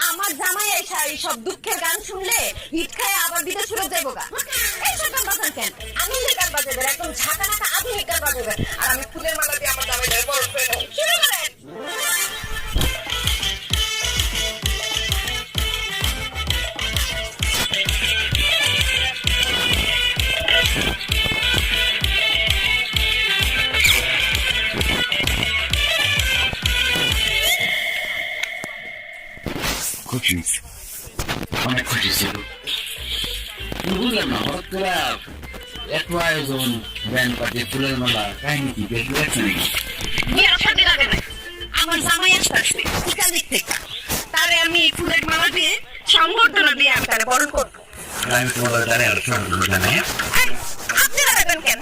আমার জামাই এসা এইসব দুঃখের গান শুনলে হিট খায় আবার বিদেশ ফেরত যাইবো গা। এইসব গান বাজান কেন? আধুনিক গান বাজাবেন, একদম ঝাঁকা নাকা আধুনিক গান বাজাবেন। আর আমি ফুলের মালা দিয়ে আমার জামাই বড় ফ্রেন্ড শুরু করেন। খুশি, অনেক খুশি ছিল। বুঝলাম না হঠাৎ করে এত আয়োজন, ব্যান্ড পার্টি, ফুলের মালা, কাহিনী কি বেশি লাগছে নাকি? বিয়ের শাদী লাগে না, আমার জামাই আসছে ইতালি থেকে, তারে আমি ফুলের মালা দিয়ে সংবর্ধনা দিয়ে আমি তারে বরণ করবো। আর আমি তোমার দ্বারা আর সব জানাই। আপনি লাগাবেন কেন?